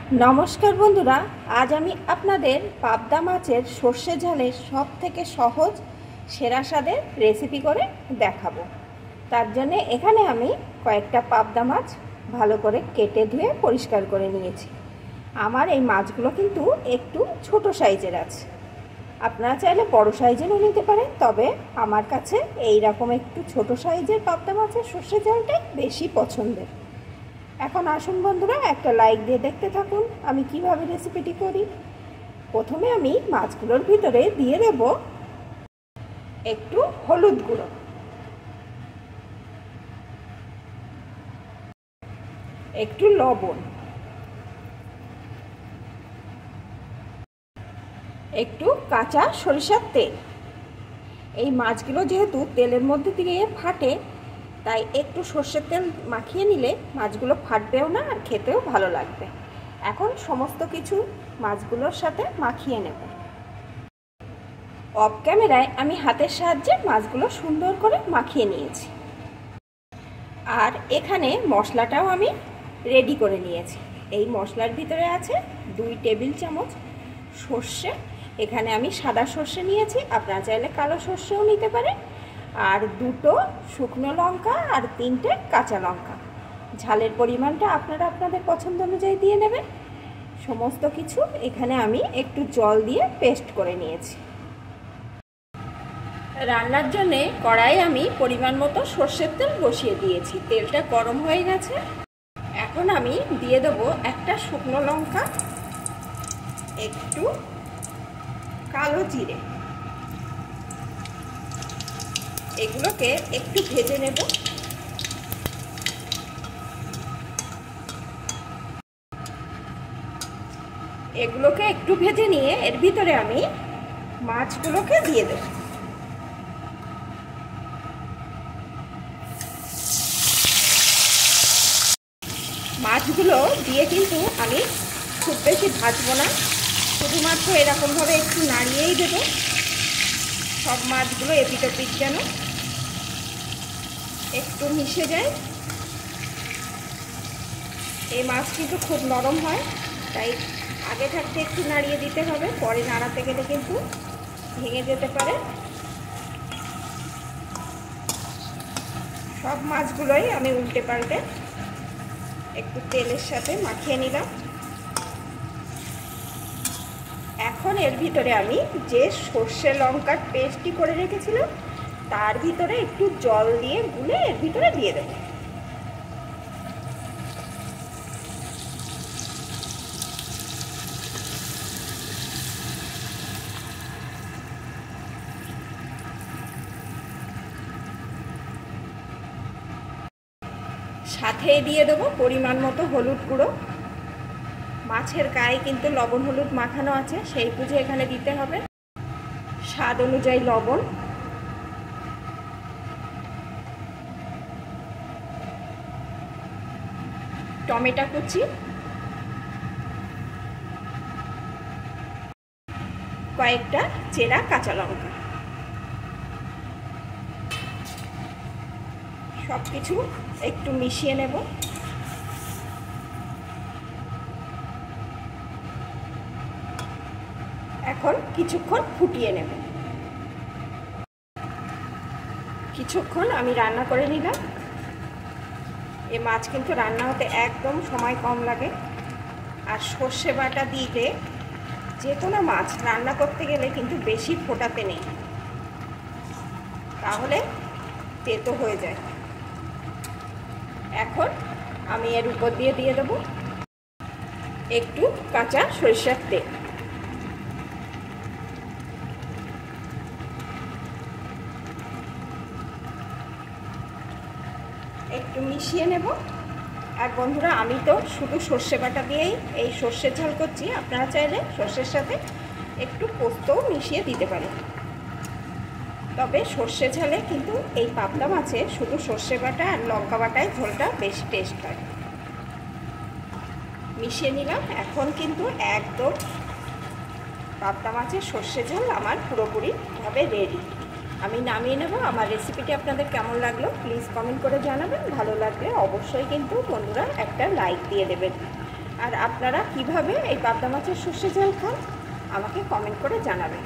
নমস্কার বন্ধুরা, আজ আমি আপনাদের পাবদা মাছের সর্ষে ঝালের সবথেকে সহজ সেরা স্বাদের রেসিপি করে দেখাবো। তার জন্য এখানে আমি কয়েকটা পাবদা মাছ ভালো করে কেটে ধুয়ে পরিষ্কার করে নিয়েছি। আমার এই মাছগুলো কিন্তু একটু ছোট সাইজের আছে, আপনারা চাইলে বড় সাইজেরও নিতে পারেন, তবে আমার কাছে এই রকম একটু ছোট সাইজের পাবদা মাছের সর্ষে ঝালটাই বেশি পছন্দের। এখন আসুন বন্ধুরা, একটা লাইক দিয়ে দেখতে থাকুন আমি কিভাবে রেসিপিটি করি। প্রথমে আমি মাছগুলোর ভিতরে দিয়ে দেব একটু হলুদ গুঁড়ো, একটু লবণ, একটু কাঁচা সরিষার তেল। এই মাছগুলো যেহেতু তেলের মধ্যে দিয়ে ফাটে, তাই একটু সর্ষের তেল মাখিয়ে নিলে মাছগুলো ফাটবেও না আর খেতেও ভালো লাগবে। এখন সমস্ত কিছু মাছগুলোর সাথে মাখিয়ে নেব। অফ ক্যামেরায় আমি হাতের সাহায্যে মাছগুলো সুন্দর করে মাখিয়ে নিয়েছি। আর এখানে মশলাটাও আমি রেডি করে নিয়েছি। এই মশলার ভিতরে আছে 2 টেবিল চামচ সর্ষে। এখানে আমি সাদা সর্ষে নিয়েছি, আপনারা চাইলে কালো সর্ষেও নিতে পারেন। আর 2টো শুকনো লঙ্কা আর 3টে কাঁচা লঙ্কা। ঝালের পরিমাণটা আপনারা আপনাদের পছন্দ অনুযায়ী দিয়ে নেবেন। সমস্ত কিছু এখানে আমি একটু জল দিয়ে পেস্ট করে নিয়েছি। রান্নার জন্যে কড়াই আমি পরিমাণ মতো সর্ষের তেল বসিয়ে দিয়েছি। তেলটা গরম হয়ে গেছে। এখন আমি দিয়ে দেবো একটা শুকনো লঙ্কা, একটু কালো জিরে। এগুলোকে একটু ভেজে নেব। এগুলোকে একটু ভেজে নিয়ে এর ভিতরে আমি মাছগুলোকে দিয়ে দেব। মাছগুলো দিয়ে কিন্তু আমি খুব বেশি ভাজবো না, শুধুমাত্র এরকমভাবে একটু নাড়িয়েই দেব। সব মাছগুলো এপিট ওপিট যেন একটু মিশে যায়। এই মাছ কিন্তু খুব নরম হয়, তাই আগে থাকতে একটু নাড়িয়ে দিতে হবে, পরে নাড়াতে গেলে কিন্তু ভেঙে যেতে পারে। সব মাছগুলোই আমি উল্টে পাল্টে একটু তেলের সাথে মাখিয়ে নিলাম। এখন এর ভিতরে আমি যে সর্ষে লঙ্কার পেস্টটি করে রেখেছিলাম তার ভিতরে একটু জল দিয়ে গুলে এর ভিতরে দিয়ে দেব। সাথে দিয়ে দেব পরিমাণ মতো হলুদ গুঁড়ো। মাছের গায়ে কিন্তু লবণ হলুদ মাখানো আছে, সেই বুঝে এখানে দিতে হবে। স্বাদ অনুযায়ী লবণ, টমেটো কুচি, কয়েকটা চেরা কাঁচা লঙ্কা। সব কিছু একটু মিশিয়ে নেব। এখন কিছুক্ষণ ফুটিয়ে নেব। কিছুক্ষণ আমি রান্না করে নিলাম। এই মাছ কিন্তু রান্না হতে একদম সময় কম লাগে। আর সর্ষে বাটা দিলে যে কোনো মাছ রান্না করতে গেলে কিন্তু বেশি ফোটাতে নেই, তাহলে তেতো হয়ে যায়। এখন আমি এর উপর দিয়ে দেব একটু কাঁচা সরিষার তেল। একটু মিশিয়ে নেব। আর বন্ধুরা, আমি তো শুধু সর্ষে বাটা দিয়েই এই সর্ষের ঝাল করছি, আপনারা চাইলে সর্ষের সাথে একটু পোস্তও মিশিয়ে দিতে পারেন। তবে সর্ষে ঝালে কিন্তু এই পাবদা মাছে শুধু সর্ষে বাটা আর লঙ্কা বাটায় ঝোলটা বেশি টেস্ট হয়। মিশিয়ে নিলাম। এখন কিন্তু একদম পাবদা মাছের সর্ষে ঝাল আমার পুরোপুরিভাবে রেডি। আমি নামিয়ে নেব। আমার রেসিপিটি আপনাদের কেমন লাগলো প্লিজ কমেন্ট করে জানাবেন। ভালো লাগলে অবশ্যই কিন্তু বন্ধুরা একটা লাইক দিয়ে দেবেন। আর আপনারা কিভাবে এই পাবদা মাছের সর্ষে ঝাল খান আমাকে কমেন্ট করে জানাবেন।